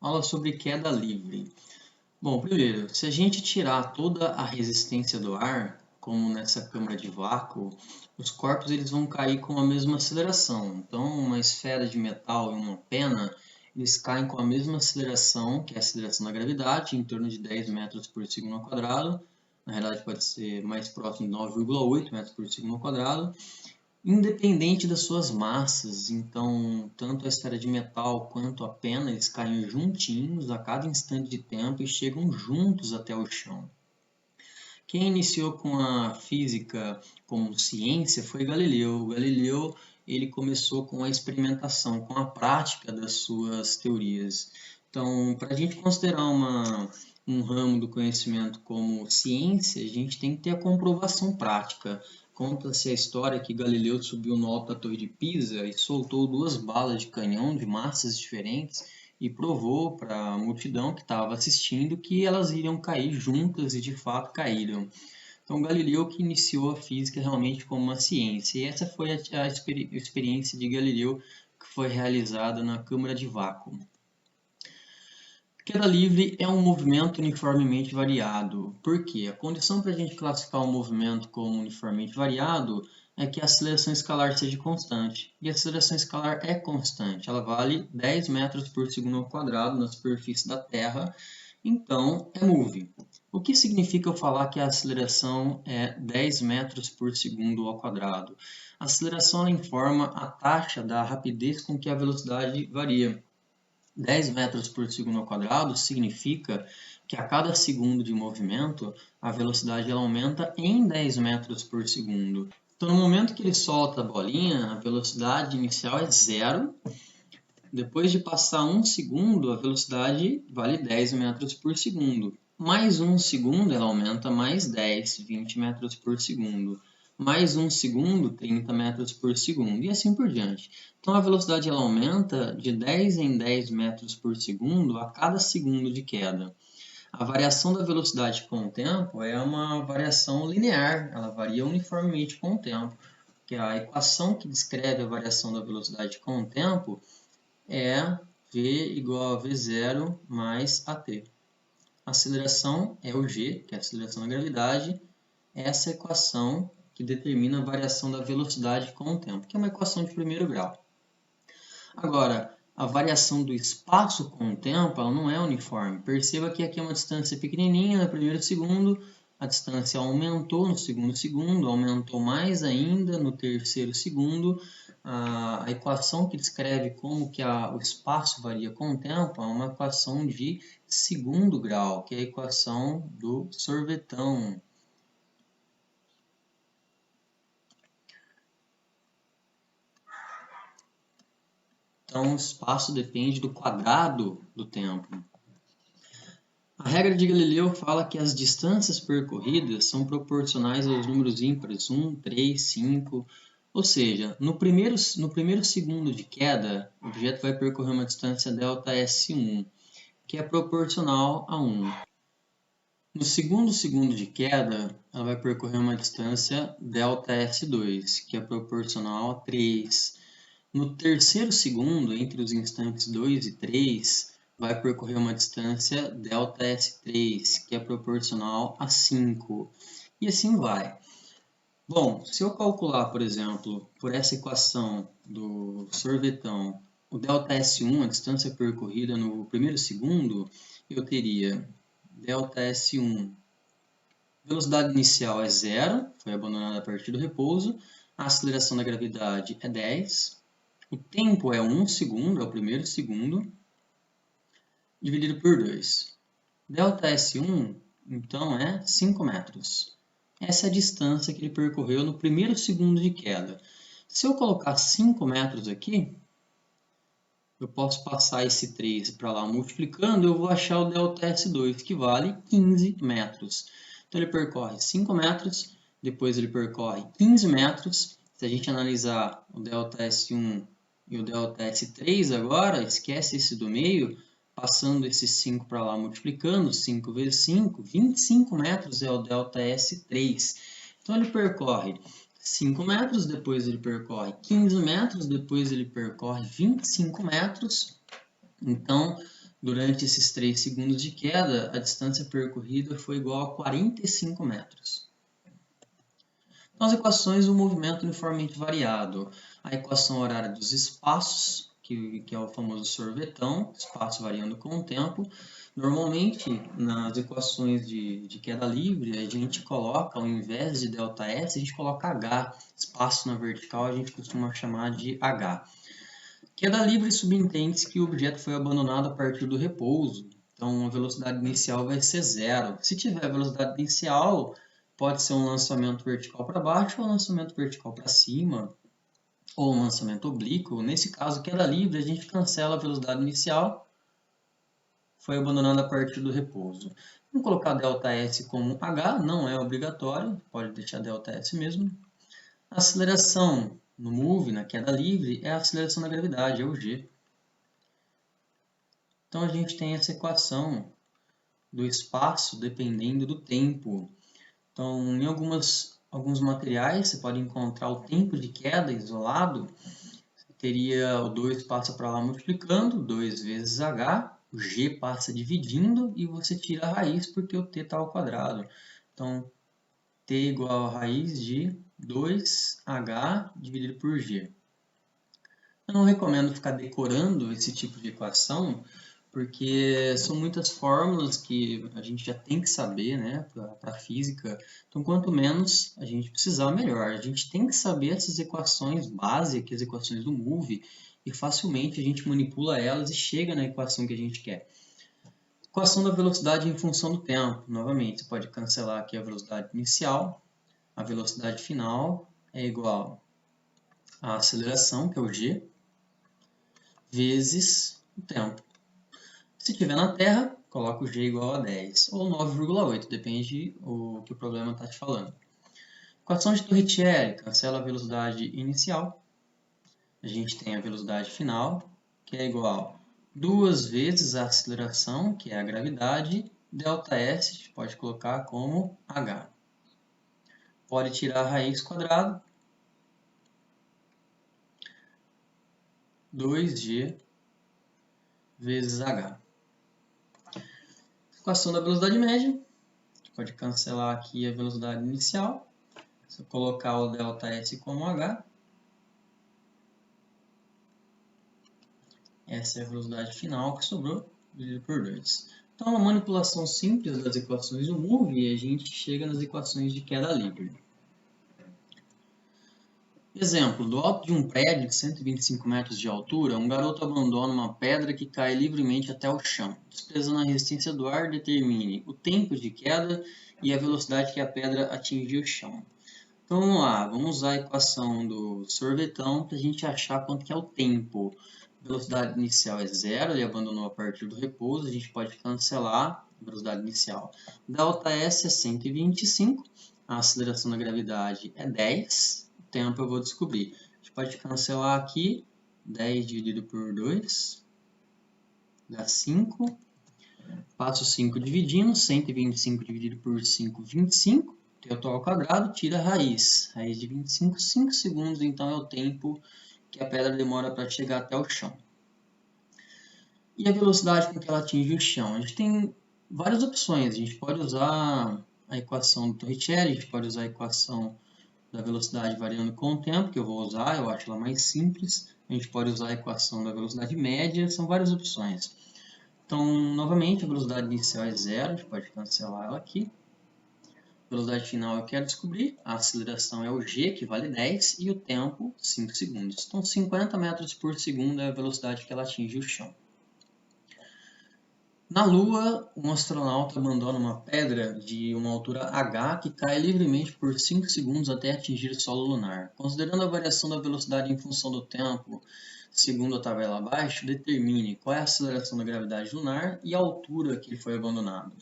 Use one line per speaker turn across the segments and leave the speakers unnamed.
Aula sobre queda livre. Bom, primeiro, se a gente tirar toda a resistência do ar, como nessa câmara de vácuo, os corpos eles vão cair com a mesma aceleração. Então, uma esfera de metal e uma pena, eles caem com a mesma aceleração, que é a aceleração da gravidade, em torno de 10 metros por segundo ao quadrado. Na realidade, pode ser mais próximo de 9,8 metros por segundo ao quadrado. Independente das suas massas, então tanto a esfera de metal quanto a pena, eles caem juntinhos a cada instante de tempo e chegam juntos até o chão. Quem iniciou com a física como ciência foi Galileu. Galileu ele começou com a experimentação, com a prática das suas teorias. Então, para a gente considerar um ramo do conhecimento como ciência, a gente tem que ter a comprovação prática. Conta-se a história que Galileu subiu no alto da Torre de Pisa e soltou 2 balas de canhão de massas diferentes e provou para a multidão que estava assistindo que elas iriam cair juntas e de fato caíram. Então Galileu que iniciou a física realmente como uma ciência e essa foi a experiência de Galileu que foi realizada na câmara de vácuo. Queda livre é um movimento uniformemente variado. Por quê? A condição para a gente classificar um movimento como uniformemente variado é que a aceleração escalar seja constante. E a aceleração escalar é constante. Ela vale 10 metros por segundo ao quadrado na superfície da Terra. Então, é move. O que significa eu falar que a aceleração é 10 metros por segundo ao quadrado? A aceleração informa a taxa da rapidez com que a velocidade varia. 10 metros por segundo ao quadrado significa que a cada segundo de movimento, a velocidade ela aumenta em 10 metros por segundo. Então, no momento que ele solta a bolinha, a velocidade inicial é 0. Depois de passar 1 segundo, a velocidade vale 10 metros por segundo. Mais 1 segundo, ela aumenta mais 10, 20 metros por segundo. Mais 1 segundo, 30 metros por segundo, e assim por diante. Então, a velocidade ela aumenta de 10 em 10 metros por segundo a cada segundo de queda. A variação da velocidade com o tempo é uma variação linear, ela varia uniformemente com o tempo. Que a equação que descreve a variação da velocidade com o tempo é v igual a v0 mais at. A aceleração é o g, que é a aceleração da gravidade, essa equação que determina a variação da velocidade com o tempo, que é uma equação de primeiro grau. Agora, a variação do espaço com o tempo ela não é uniforme. Perceba que aqui é uma distância pequenininha no primeiro segundo, a distância aumentou no segundo segundo, aumentou mais ainda no terceiro segundo. A equação que descreve como que o espaço varia com o tempo é uma equação de segundo grau, que é a equação do sorvetão. Então, o espaço depende do quadrado do tempo. A regra de Galileu fala que as distâncias percorridas são proporcionais aos números ímpares 1, 3, 5. Ou seja, no primeiro segundo de queda, o objeto vai percorrer uma distância ΔS1, que é proporcional a 1. No segundo segundo de queda, ela vai percorrer uma distância ΔS2, que é proporcional a 3. No terceiro segundo, entre os instantes 2 e 3, vai percorrer uma distância ΔS3, que é proporcional a 5. E assim vai. Bom, se eu calcular, por exemplo, por essa equação do sorvetão, o ΔS1, a distância percorrida no primeiro segundo, eu teria ΔS1, velocidade inicial é 0, foi abandonada a partir do repouso, a aceleração da gravidade é 10, o tempo é 1 segundo, é o primeiro segundo, dividido por 2. ΔS1, então, é 5 metros. Essa é a distância que ele percorreu no primeiro segundo de queda. Se eu colocar 5 metros aqui, eu posso passar esse 3 para lá multiplicando, eu vou achar o ΔS2, que vale 15 metros. Então, ele percorre 5 metros, depois ele percorre 15 metros. Se a gente analisar o ΔS1 e o ΔS3 agora, esquece esse do meio, passando esses 5 para lá, multiplicando, 5 vezes 5, 25 metros é o ΔS3. Então, ele percorre 5 metros, depois ele percorre 15 metros, depois ele percorre 25 metros. Então, Durante esses 3 segundos de queda, a distância percorrida foi igual a 45 metros. Então, as equações do movimento uniformemente variado. A equação horária dos espaços, que é o famoso sorvetão, espaço variando com o tempo. Normalmente, nas equações de queda livre, a gente coloca, ao invés de ΔS, a gente coloca H. Espaço na vertical a gente costuma chamar de H. Queda livre subentende que o objeto foi abandonado a partir do repouso. Então, a velocidade inicial vai ser zero. Se tiver velocidade inicial, pode ser um lançamento vertical para baixo ou um lançamento vertical para cima, ou um lançamento oblíquo. Nesse caso, queda livre, a gente cancela a velocidade inicial, foi abandonado a partir do repouso. Vamos colocar ΔS como H, não é obrigatório, pode deixar ΔS mesmo. A aceleração no move, na queda livre, é a aceleração da gravidade, é o G. Então, a gente tem essa equação do espaço dependendo do tempo. Então, em alguns materiais, você pode encontrar o tempo de queda isolado. Teria o 2 passa para lá multiplicando, 2 vezes h, o g passa dividindo e você tira a raiz porque o t está ao quadrado. Então, t igual a raiz de 2h dividido por g. Eu não recomendo ficar decorando esse tipo de equação, porque são muitas fórmulas que a gente já tem que saber, né, para a física. Então, quanto menos a gente precisar, melhor. A gente tem que saber essas equações básicas, as equações do move, e facilmente a gente manipula elas e chega na equação que a gente quer. Equação da velocidade em função do tempo. Novamente, você pode cancelar aqui a velocidade inicial. A velocidade final é igual à aceleração, que é o g, vezes o tempo. Se estiver na Terra, coloca o g igual a 10, ou 9,8, depende do que o problema está te falando. Equação de Torricelli, cancela a velocidade inicial. A gente tem a velocidade final, que é igual a 2 vezes a aceleração, que é a gravidade, ΔS, a gente pode colocar como h. Pode tirar a raiz quadrada, 2g vezes h. Equação da velocidade média, a gente pode cancelar aqui a velocidade inicial, se eu colocar o ΔS como h, essa é a velocidade final que sobrou, dividido por 2. Então, uma manipulação simples das equações do move e a gente chega nas equações de queda livre. Exemplo, do alto de um prédio de 125 metros de altura, um garoto abandona uma pedra que cai livremente até o chão. Desprezando a resistência do ar, determine o tempo de queda e a velocidade que a pedra atingiu o chão. Então vamos lá, vamos usar a equação do sorvetão para a gente achar quanto que é o tempo. A velocidade inicial é zero, ele abandonou a partir do repouso, a gente pode cancelar a velocidade inicial. ΔS é 125, a aceleração da gravidade é 10, o tempo eu vou descobrir. A gente pode cancelar aqui, 10 dividido por 2, dá 5. Passo 5 dividindo, 125 dividido por 5, 25. T ao quadrado, tira a raiz. Raiz de 25, 5 segundos, então é o tempo que a pedra demora para chegar até o chão. E a velocidade com que ela atinge o chão? A gente tem várias opções. A gente pode usar a equação do Torricelli, a gente pode usar a equação da velocidade variando com o tempo, que eu vou usar, eu acho ela mais simples. A gente pode usar a equação da velocidade média, são várias opções. Então, novamente, a velocidade inicial é zero, a gente pode cancelar ela aqui. Velocidade final eu quero descobrir, a aceleração é o g, que vale 10, e o tempo, 5 segundos. Então, 50 metros por segundo é a velocidade que ela atinge o chão. Na Lua, um astronauta abandona uma pedra de uma altura h que cai livremente por 5 segundos até atingir o solo lunar. Considerando a variação da velocidade em função do tempo, segundo a tabela abaixo, determine qual é a aceleração da gravidade lunar e a altura que ele foi abandonado.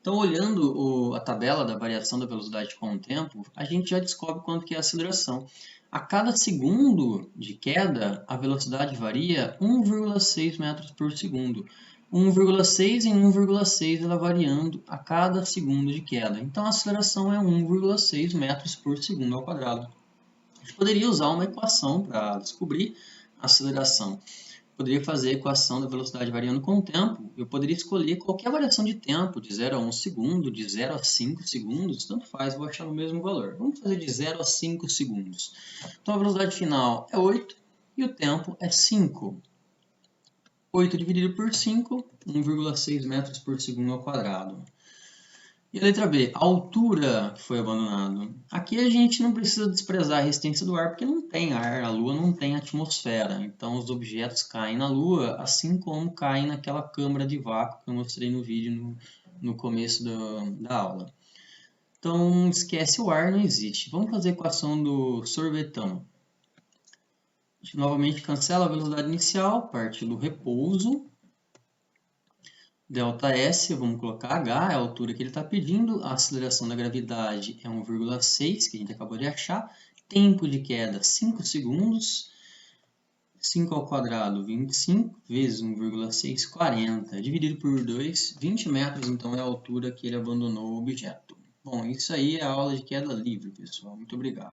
Então, olhando a tabela da variação da velocidade com o tempo, a gente já descobre quanto que é a aceleração. A cada segundo de queda, a velocidade varia 1,6 metros por segundo. 1,6 em 1,6 ela variando a cada segundo de queda. Então, a aceleração é 1,6 metros por segundo ao quadrado. A gente poderia usar uma equação para descobrir a aceleração. poderia fazer a equação da velocidade variando com o tempo. Eu poderia escolher qualquer variação de tempo, de 0 a 1 segundo, de 0 a 5 segundos, tanto faz, vou achar o mesmo valor. Vamos fazer de 0 a 5 segundos. Então a velocidade final é 8 e o tempo é 5. 8 dividido por 5, 1,6 metros por segundo ao quadrado. E a letra B, a altura que foi abandonado. Aqui a gente não precisa desprezar a resistência do ar, porque não tem ar, a Lua não tem atmosfera. Então os objetos caem na Lua, assim como caem naquela câmara de vácuo que eu mostrei no vídeo no começo da aula. Então esquece o ar, não existe. Vamos fazer a equação do sorvetão. A gente novamente cancela a velocidade inicial, parte do repouso. ΔS, vamos colocar H, é a altura que ele está pedindo. A aceleração da gravidade é 1,6, que a gente acabou de achar. Tempo de queda, 5 segundos. 5 ao quadrado, 25, vezes 1,6, 40. Dividido por 2, 20 metros, então é a altura que ele abandonou o objeto. Bom, isso aí é a aula de queda livre, pessoal. Muito obrigado.